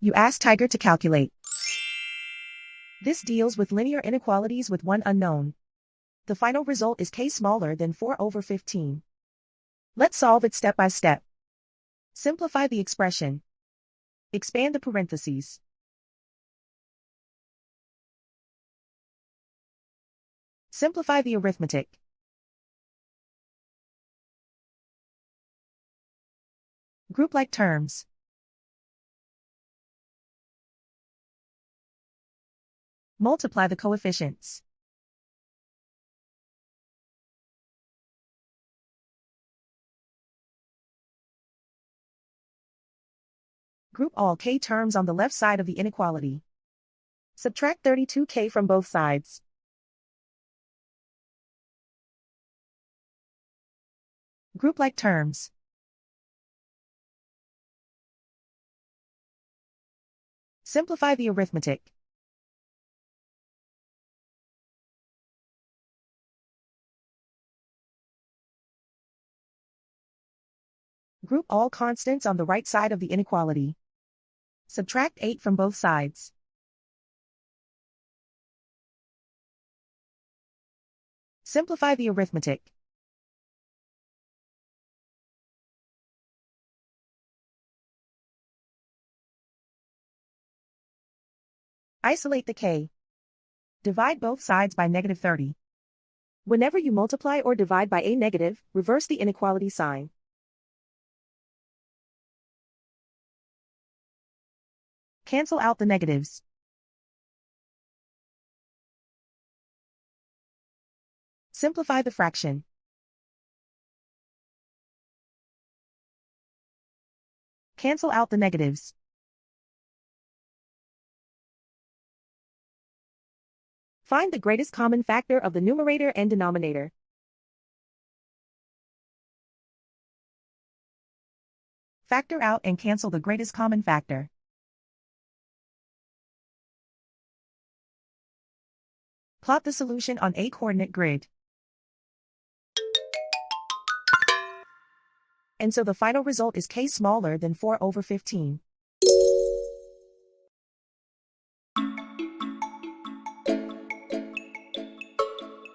You ask Tiger to calculate. This deals with linear inequalities with one unknown. The final result is k smaller than 4/15. Let's solve it step by step. Simplify the expression. Expand the parentheses. Simplify the arithmetic. Group like terms. Multiply the coefficients. Group all k terms on the left side of the inequality. Subtract 32k from both sides. Group like terms. Simplify the arithmetic. Group all constants on the right side of the inequality. Subtract 8 from both sides. Simplify the arithmetic. Isolate the k. Divide both sides by -30. Whenever you multiply or divide by a negative, reverse the inequality sign. Cancel out the negatives. Simplify the fraction. Cancel out the negatives. Find the greatest common factor of the numerator and denominator. Factor out and cancel the greatest common factor. Plot the solution on a coordinate grid. And so the final result is k smaller than 4/15.